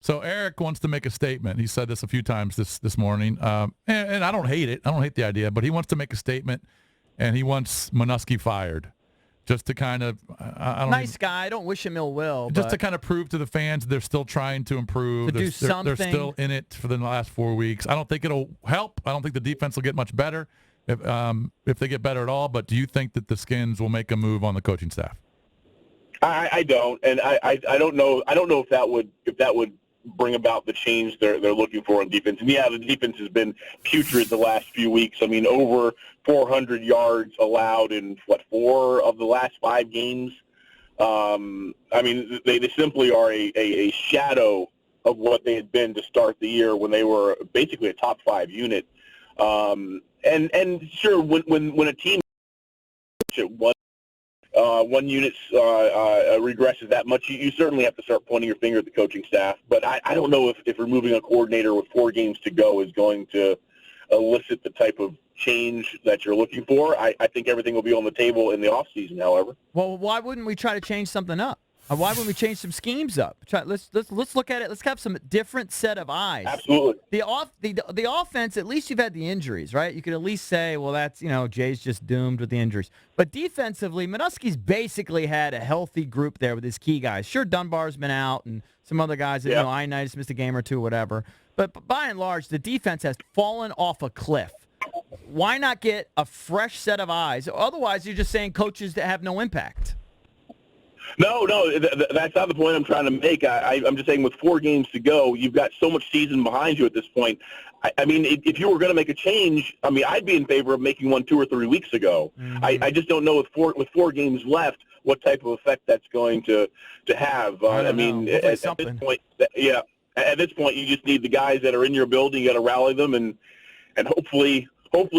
So Eric wants to make a statement. He said this a few times this morning, and I don't hate it. I don't hate the idea, but he wants to make a statement, and he wants Minuski fired, just to kind of nice guy. I don't wish him ill will. Just to kind of prove to the fans they're still trying to improve. To do something. They're still in it for the last 4 weeks. I don't think it'll help. I don't think the defense will get much better if they get better at all. But do you think that the Skins will make a move on the coaching staff? I don't, and I don't know. I don't know if that would bring about the change they're looking for on defense. And yeah, the defense has been putrid the last few weeks. I mean, over 400 yards allowed in 4 of the last 5 games. I mean, they simply are a shadow of what they had been to start the year when they were basically a top 5 unit. And sure, when a team one unit regresses that much, you certainly have to start pointing your finger at the coaching staff. But I don't know if removing a coordinator with 4 games to go is going to elicit the type of change that you're looking for. I think everything will be on the table in the offseason, however. Well, why wouldn't we try to change something up? Why wouldn't we change some schemes up? Let's look at it. Let's have some different set of eyes. Absolutely. The offense, at least you've had the injuries, right? You could at least say, well, that's, Jay's just doomed with the injuries. But defensively, Minuski's basically had a healthy group there with his key guys. Sure, Dunbar's been out and some other guys that, Ioannidis missed a game or two, whatever. But by and large, the defense has fallen off a cliff. Why not get a fresh set of eyes? Otherwise, you're just saying coaches that have no impact. No, that's not the point I'm trying to make. I'm just saying with 4 games to go, you've got so much season behind you at this point. I mean, if you were going to make a change, I mean, I'd be in favor of making one 2 or 3 weeks ago. Mm-hmm. I just don't know with 4 games left what type of effect that's going to have. I mean, at this point, at this point, you just need the guys that are in your building. You got to rally them, and hopefully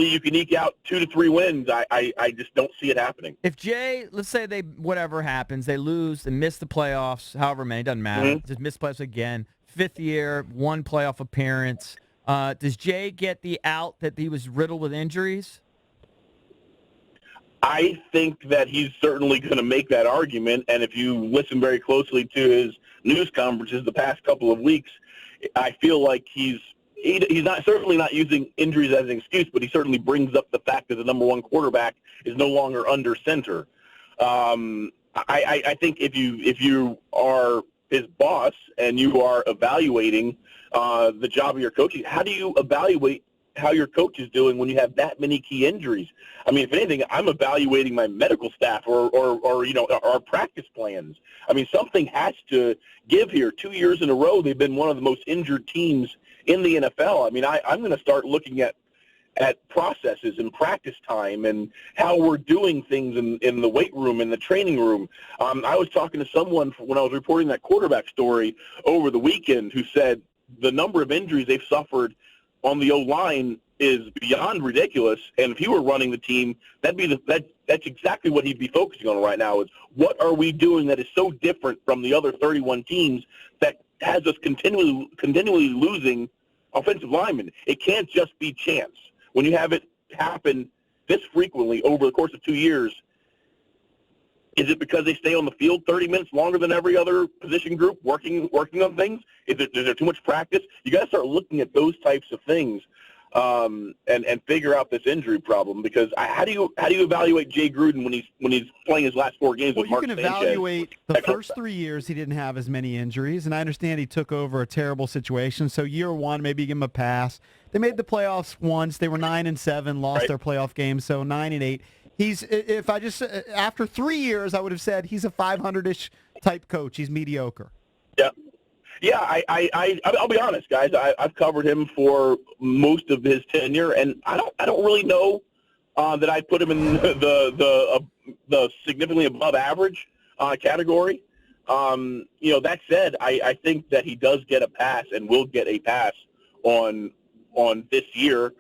you can eke out 2 to 3 wins. I just don't see it happening. If Jay, let's say whatever happens, they lose and miss the playoffs, however many, doesn't matter. Mm-hmm. Just miss playoffs again. 5th year, 1 playoff appearance. Does Jay get the out that he was riddled with injuries? I think that he's certainly going to make that argument, and if you listen very closely to his news conferences the past couple of weeks, I feel like he's certainly not using injuries as an excuse, but he certainly brings up the fact that the number 1 quarterback is no longer under center. I think if you are his boss and you are evaluating the job of your coaching, how do you evaluate how your coach is doing when you have that many key injuries? I mean, if anything, I'm evaluating my medical staff or our practice plans. I mean, something has to give here. 2 years in a row, they've been one of the most injured teams in the NFL. I mean, I'm going to start looking at processes and practice time and how we're doing things in the weight room, in the training room. I was talking to someone when I was reporting that quarterback story over the weekend who said the number of injuries they've suffered on the O-line is beyond ridiculous, and if he were running the team, that's exactly what he'd be focusing on right now is what are we doing that is so different from the other 31 teams that has us continually losing offensive linemen. It can't just be chance. When you have it happen this frequently over the course of 2 years, is it because they stay on the field 30 minutes longer than every other position group working on things? Is there too much practice? You got to start looking at those types of things and figure out this injury problem. Because how do you evaluate Jay Gruden when he's playing his last 4 games with Mark Sanchez? You can evaluate the first 3 years he didn't have as many injuries, and I understand he took over a terrible situation. So year 1, maybe give him a pass. They made the playoffs once. They were 9-7, lost their playoff game, so 9-8. After 3 years, I would have said he's a 500-ish type coach. He's mediocre. Yeah. I'll be honest, guys. I've covered him for most of his tenure, and I don't really know that I'd put him in the significantly above average category. That said, I think that he does get a pass and will get a pass on this year.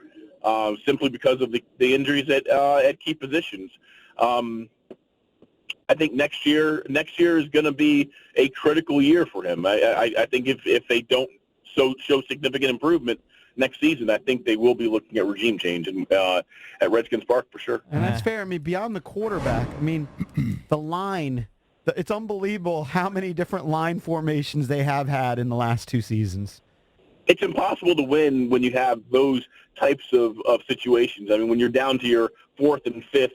Simply because of the injuries at key positions. I think next year is going to be a critical year for him. I think if they don't show significant improvement next season, I think they will be looking at regime change at Redskins Park for sure. And that's fair. I mean, beyond the quarterback, I mean, the line It's unbelievable how many different line formations they have had in the last 2 seasons. It's impossible to win when you have those types of situations. I mean, when you're down to your fourth and fifth,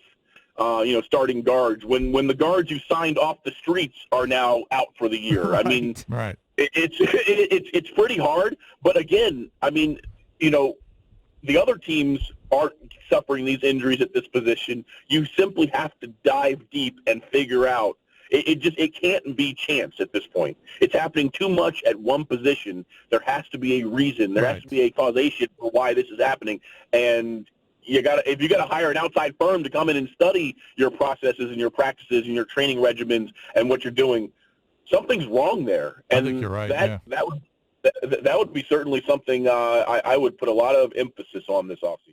starting guards, when the guards you signed off the streets are now out for the year. Right. I mean, Right. It's pretty hard. But again, I mean, the other teams aren't suffering these injuries at this position. You simply have to dive deep and figure out. It can't be chance at this point. It's happening too much at one position. There has to be a reason. There has to be a causation for why this is happening. And if you got to hire an outside firm to come in and study your processes and your practices and your training regimens and what you're doing, something's wrong there. And I think you're right. That would be certainly something I would put a lot of emphasis on this offseason.